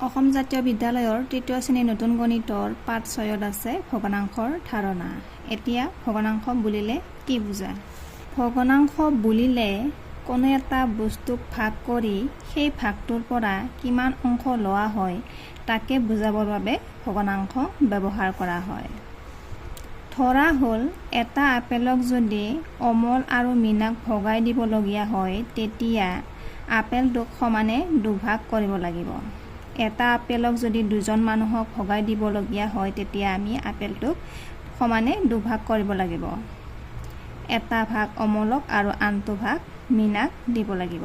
অসম জাতীয় বিদ্যালয়ৰ তৃতীয় শ্ৰেণীৰ নতুন গণিতৰ পাঠ ৬ত আছে ভগ্নাংশৰ ধাৰণা। এতিয়া ভগ্নাংশ বুলিলে কি বুজায়? ভগ্নাংশ বুলিলে কোনো এটা বস্তুক ভাগ কৰি সেই ভাগটোৰ পৰা কিমান অংশ লোৱা হয় তাকে বুজাবৰ বাবে ভগ্নাংশ ব্যৱহাৰ কৰা হয়। ধৰা হ'ল এটা আপেলক যদি অমল আৰু মীনাক ভগাই দিবলগীয়া হয় তেতিয়া আপেলটোক সমানে দুভাগ কৰিব লাগিব। এটা আপেলক যদি দুজন মানুহক ভগাই দিবলগীয়া হয় তেতিয়া আমি আপেলটোক সমানে দুভাগ কৰিব লাগিব। এটা ভাগ অমলক আৰু আনটো ভাগ মীনাক দিব লাগিব।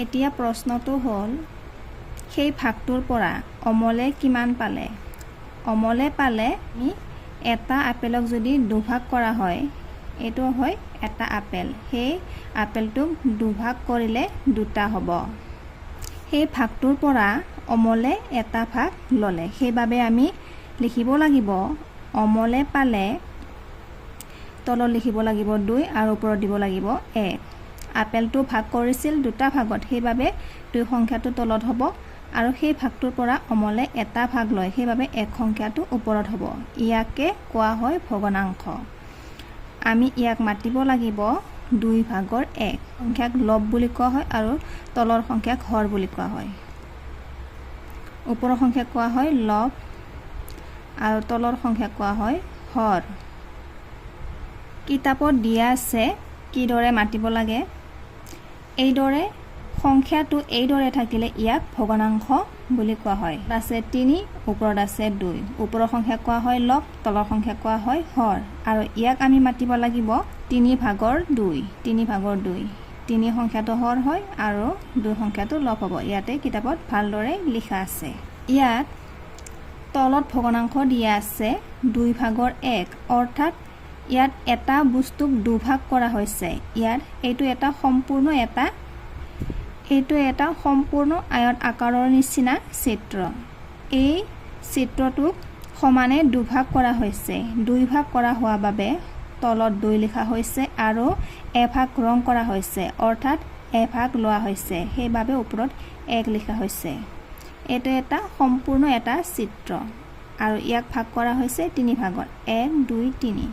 এতিয়া প্ৰশ্নটো হ'ল সেই ভাগটোৰ পৰা অমলে কিমান পালে? অমলে পালে আমি এটা আপেলক যদি দুভাগ কৰা হয় এইটো হয় এটা আপেল, সেই আপেলটোক দুভাগ কৰিলে দুটা হ'ব। সেই ভাগটোৰ পৰা অমলে এটা ভাগ ল'লে, সেইবাবে আমি লিখিব লাগিব অমলে পালে, তলত লিখিব লাগিব 2 আৰু ওপৰত দিব লাগিব 1। আপেলটো ভাগ কৰিছিল দুটা ভাগত, সেইবাবে 2 সংখ্যাটো তলত হ'ব আৰু সেই ভাগটোৰ পৰা অমলে এটা ভাগ লয়, সেইবাবে 1 সংখ্যাটো ওপৰত হ'ব। ইয়াকে কোৱা হয় ভগ্নাংশ। আমি ইয়াক মাতিব লাগিব 2/1। সংখ্যাক লব বুলি কোৱা হয় আৰু তলৰ সংখ্যাক হৰ বুলি কোৱা হয়। ওপৰৰ সংখ্যাক কোৱা হয় লব আৰু তলৰ সংখ্যাক কোৱা হয় হৰ। কিতাপত দিয়া আছে কিদৰে মাতিব লাগে। এইদৰে সংখ্যাটো এইদৰে থাকিলে ইয়াক ভগ্নাংশ বুলি কোৱা হয়। আছে 3, ওপৰত আছে 2। ওপৰৰ সংখ্যাক কোৱা হয় লব, তলৰ সংখ্যাক কোৱা হয় হৰ আৰু ইয়াক আমি মাতিব লাগিব 3/2। 3/2। 3 সংখ্যাটো হৰ হয় আৰু 2 সংখ্যাটো লব হ'ব। ইয়াতে কিতাপত ভালদৰে লিখা আছে। ইয়াত তলত ভগ্নাংশ দিয়া আছে 2/1, অৰ্থাৎ ইয়াত এটা বস্তুক দুভাগ কৰা হৈছে। ইয়াত এইটো এটা সম্পূৰ্ণ আয়ত আকাৰৰ নিচিনা চিত্ৰ। এই চিত্ৰটোক সমানে দুভাগ কৰা হৈছে। 2 ভাগ কৰা হোৱা বাবে তলত 2 লিখা হৈছে আৰু এভাগ ৰং কৰা হৈছে, অৰ্থাৎ এভাগ লোৱা হৈছে, সেইবাবে ওপৰত 1 লিখা হৈছে। এইটো এটা সম্পূৰ্ণ এটা চিত্ৰ আৰু ইয়াক ভাগ কৰা হৈছে 3 ভাগত। 1, 2, 3।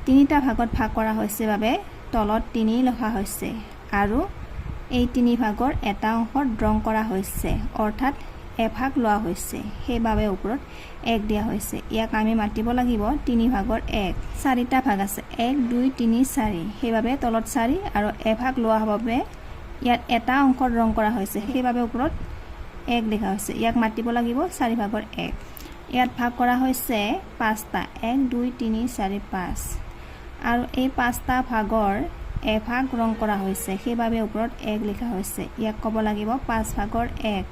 3টা ভাগত ভাগ কৰা হৈছে বাবে তলত 3 লিখা হৈছে আৰু এই 3 ভাগৰ এটা অংশত ৰং কৰা হৈছে, অৰ্থাৎ এভাগ লোৱা হৈছে, সেইবাবে ওপৰত 1 দিয়া হৈছে। ইয়াক আমি মাতিব লাগিব 3/1। 4টা ভাগ আছে 1, 2, 3, 4, সেইবাবে তলত 4 আৰু এভাগ লোৱা বাবে ইয়াত এটা অংশত ৰং কৰা হৈছে, সেইবাবে ওপৰত 1 লিখা হৈছে। ইয়াক মাতিব লাগিব 4/1। ইয়াত ভাগ কৰা হৈছে 5টা 1, 2, 3, 4, 5 আৰু এই 5টা ভাগৰ এভাগ ৰং কৰা হৈছে, সেইবাবে ওপৰত 1 লিখা হৈছে। ইয়াক ক'ব লাগিব 5/1।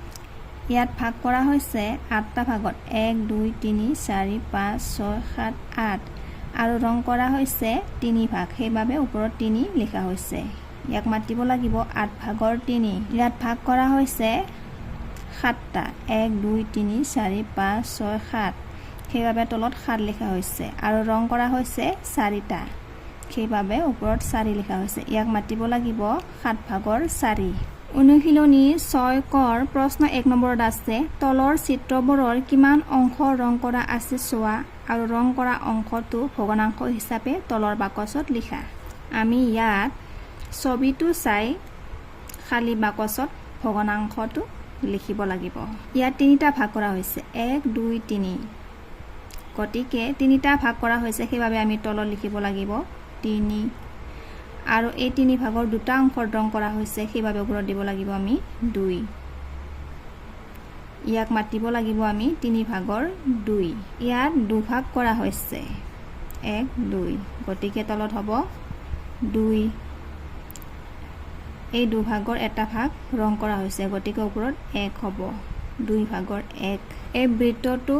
ইয়াত ভাগ কৰা হৈছে 8টা ভাগত 1, 2, 3, 4, 5, 6, 7, 8 আৰু ৰং কৰা হৈছে 3 ভাগ, সেইবাবে ওপৰত 3 লিখা হৈছে। ইয়াক মাতিব লাগিব 8/3। ইয়াত ভাগ কৰা হৈছে 7টা 1, 2, 3, 4, 5, 6, 7, সেইবাবে তলত 7 লিখা হৈছে আৰু ৰং কৰা হৈছে 4টা, সেইবাবে ওপৰত 4 লিখা হৈছে। ইয়াক মাতিব লাগিব 7/4। অনুশীলনী 6কৰ প্ৰশ্ন 1 নম্বৰত আছে তলৰ চিত্ৰবোৰৰ কিমান অংশ ৰং কৰা আছে চোৱা আৰু ৰং কৰা অংশটো ভগ্নাংশ হিচাপে তলৰ বাকচত লিখা। আমি ইয়াত ছবিটো চাই খালী বাকচত ভগ্নাংশটো লিখিব লাগিব। ইয়াত 3টা ভাগ কৰা হৈছে 1, 2, 3, গতিকে 3টা ভাগ কৰা হৈছে, সেইবাবে আমি তলত লিখিব লাগিব 3 আৰু এই 3 ভাগৰ 2টা অংশত ৰং কৰা হৈছে, সেইবাবে ওপৰত দিব লাগিব আমি 2। ইয়াক মাতিব লাগিব আমি 3/2। ইয়াত 2 ভাগ কৰা হৈছে 1, 2, গতিকে তলত হ'ব 2। এই 2 ভাগৰ এটা ভাগ ৰং কৰা হৈছে, গতিকে ওপৰত 1 হ'ব। 2/1। এই বৃত্তটো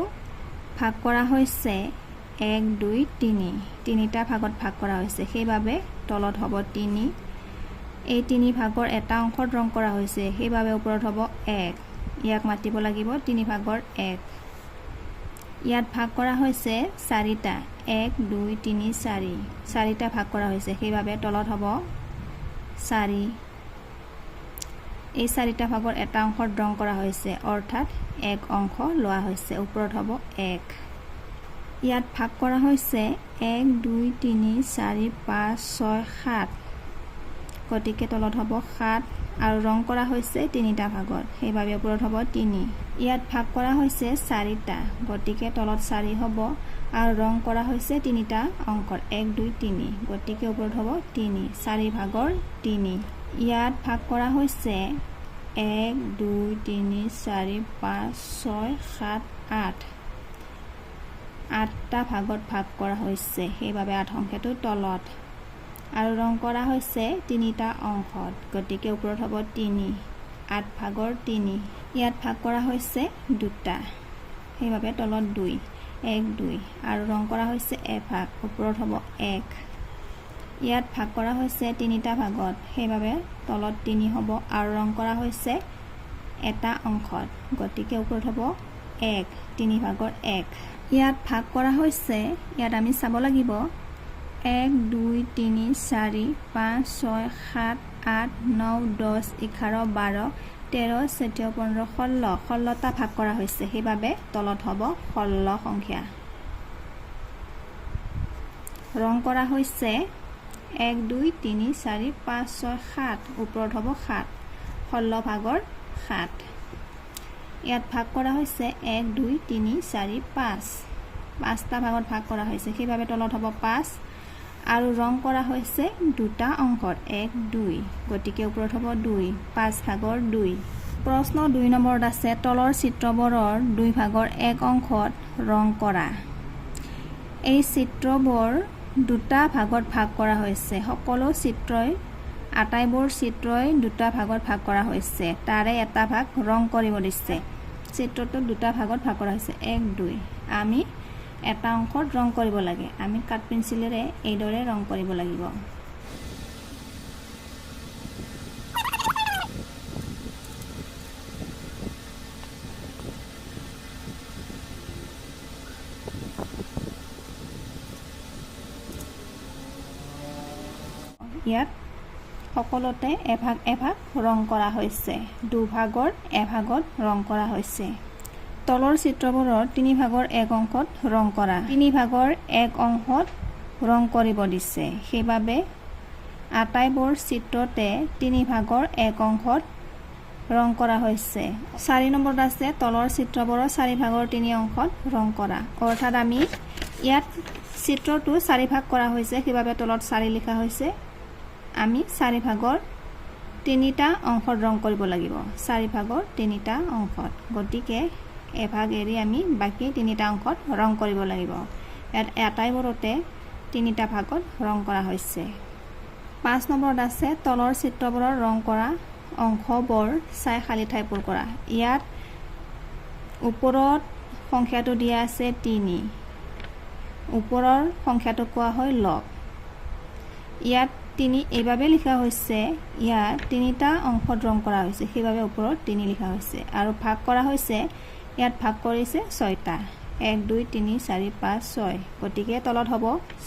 ভাগ কৰা হৈছে 1, 2, 3। 3টা ভাগত ভাগ কৰা হৈছে, সেইবাবে তলত হ'ব 3। এই 3 ভাগৰ এটা অংশত ৰং কৰা হৈছে, সেইবাবে ওপৰত হ'ব 1। ইয়াক মাতিব লাগিব 3/1। ইয়াত ভাগ কৰা হৈছে 4টা 1, 2, 3, 4। 4টা ভাগ কৰা হৈছে, সেইবাবে তলত হ'ব 4। এই চাৰিটা ভাগৰ এটা অংশত ৰং কৰা হৈছে, অৰ্থাৎ এক অংশ লোৱা হৈছে, ওপৰত হ'ব 1। ইয়াত ভাগ কৰা হৈছে 1 2 3 4 5 6 7, গতিকে তলত হ'ব 7 আৰু ৰং কৰা হৈছে তিনিটা ভাগত, সেইবাবে ওপৰত হ'ব 3। ইয়াত ভাগ কৰা হৈছে 4টা, গতিকে তলত 4 হ'ব আৰু ৰং কৰা হৈছে তিনিটা অংকত 1 2 3, গতিকে ওপৰত হ'ব 3, 4 ভাগৰ 3। ইয়াত ভাগ কৰা হৈছে 1 2 3 4 5 6 7 8, 8টা ভাগত ভাগ কৰা হৈছে, সেইবাবে 8 সংখ্যাটো তলত আৰু ৰং কৰা হৈছে তিনিটা অংশত, গতিকে ওপৰত হ'ব 3, 8 ভাগৰ 3। ইয়াত ভাগ কৰা হৈছে 2টা, সেইবাবে তলত 2, 1 2 আৰু ৰং কৰা হৈছে এভাগ, ওপৰত হ'ব 1। ইয়াত ভাগ কৰা হৈছে তিনিটা ভাগত, সেইবাবে তলত 3 হ'ব আৰু ৰং কৰা হৈছে এটা অংশত, গতিকে ওপৰত হ'ব 1, 3 ভাগৰ 1। ইয়াত ভাগ কৰা হৈছে, ইয়াত আমি চাব লাগিব 1 2 3 4 5 6 7 8 9 10 11 12 13 14 15 16, 16টা ভাগ কৰা হৈছে, সেইবাবে তলত হ'ব 16 সংখ্যা। ৰং কৰা হৈছে 1 2 3 4 5 6 7, ওপৰত হ'ব 7, 16 ভাগৰ 7। ইয়াত ভাগ কৰা হৈছে 1 2 3 4 5, 5টা ভাগত ভাগ কৰা হৈছে, সেইবাবে তলত হ'ব 5 আৰু ৰং কৰা হৈছে দুটা অংকত 1 2, গতিকে ওপৰত হ'ব 2, 5 ভাগৰ 2। প্ৰশ্ন 2 নম্বৰত আছে তলৰ চিত্ৰবোৰৰ 2 ভাগৰ 1 অংশত ৰং কৰা। এই চিত্ৰবোৰ দুটা ভাগত ভাগ কৰা হৈছে, সকলো চিত্ৰই আটাইবোৰ চিত্ৰই দুটা ভাগত ভাগ কৰা হৈছে, তাৰে এটা ভাগ ৰং কৰিব দিছে। চিত্ৰটো দুটা ভাগত ভাগ কৰা হৈছে 1 2, আমি এটা অংশত ৰং কৰিব লাগে, আমি কাঠ পেঞ্চিলেৰে এইদৰে ৰং কৰিব লাগিব। ইয়াত সকলোতে এভাগ এভাগ ৰং কৰা হৈছে, দুভাগৰ এভাগত ৰং কৰা হৈছে। তলৰ চিত্ৰবোৰৰ 3 ভাগৰ 1 অংশত ৰং কৰা। 3 ভাগৰ 1 অংশত ৰং কৰিব দিছে, সেইবাবে আটাইবোৰ চিত্ৰতে 3 ভাগৰ 1 অংশত ৰং কৰা হৈছে। 4 নম্বৰত আছে তলৰ চিত্ৰবোৰৰ 4 ভাগৰ 3 অংশত ৰং কৰা, অৰ্থাৎ আমি ইয়াত চিত্ৰটো 4 ভাগ কৰা হৈছে, সেইবাবে তলত 4 লিখা হৈছে। আমি 4 ভাগৰ 3টা অংশত ৰং কৰিব লাগিব, 4 ভাগৰ 3টা অংশত, গতিকে এভাগ এৰি আমি বাকী 3টা অংশত ৰং কৰিব লাগিব। ইয়াত আটাইবোৰতে 3টা ভাগত ৰং কৰা হৈছে। 5 নম্বৰত আছে তলৰ চিত্ৰবোৰৰ ৰং কৰা অংশবোৰ চাই খালী ঠাই পূৰ কৰা। ইয়াত ওপৰত সংখ্যাটো দিয়া আছে 3, ওপৰৰ সংখ্যাটো কোৱা হয় লব। ইয়াত 3 এইভাবে লিখা হৈছে, ইয়াত 3টা অংশত ৰং কৰা হৈছে, সেইভাবে ওপৰত 3 লিখা হৈছে আৰু ভাগ কৰা হৈছে, ইয়াত ভাগ কৰিছে 6টা, 1 2 3 4 5 6, গতিকে তলত হ'ব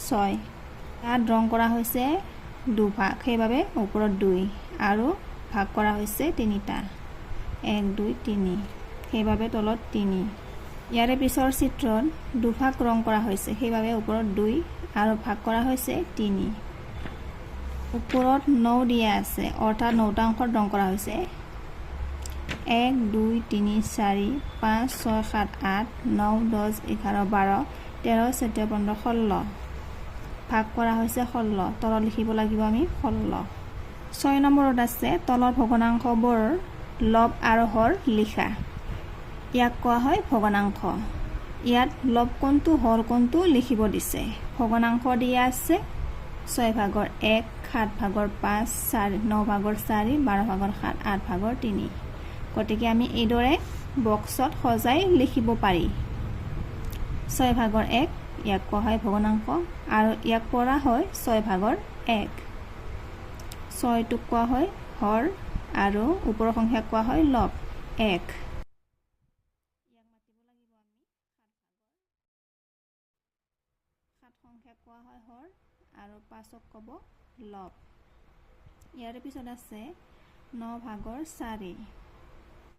6। ইয়াত ৰং কৰা হৈছে দুভাগ, সেইভাবে ওপৰত 2 আৰু ভাগ কৰা হৈছে 3টা, 1 2 3, সেইভাবে তলত 3। ইয়াৰে পিছৰ চিত্ৰত দুভাগ ৰং কৰা হৈছে, সেইভাবে ওপৰত 2 আৰু ভাগ কৰা হৈছে 3। ওপৰত 9 দিয়া আছে, অৰ্থাৎ 9টা অংশত ৰং কৰা হৈছে। 1 2 3 4 5 6 7 8 9 10 11 12 13 14 15 16, ভাগ কৰা হৈছে 16, তলত লিখিব লাগিব আমি 16। 6 নম্বৰত আছে তলৰ ভগ্নাংশবোৰ লব আৰু হৰ লিখা। ইয়াক কোৱা হয় ভগ্নাংশ। ইয়াত লব কোনটো হৰ কোনটো লিখিব দিছে। ভগ্নাংশ দিয়া আছে 6 ভাগৰ 1, 7 ভাগৰ 5, 9 ভাগৰ 4, 12 ভাগৰ 7, 8 ভাগৰ 3, গতিকে আমি এইদৰে বক্সত সজাই লিখিব পাৰি। 6 ভাগৰ 1 ইয়াক কোৱা হয় ভগ্নাংশ আৰু ইয়াক পৰা হয় 6 ভাগৰ 1। 6টোক কোৱা হয় হৰ আৰু ওপৰৰ সংখ্যাক কোৱা হয় লব 1। ইয়াক মাতিব লাগিব আমি 7 সংখ্যাক কোৱা হয় হৰ আৰু 5ক ক'ব লব। ইয়াৰ পিছত আছে 9 ভাগৰ 4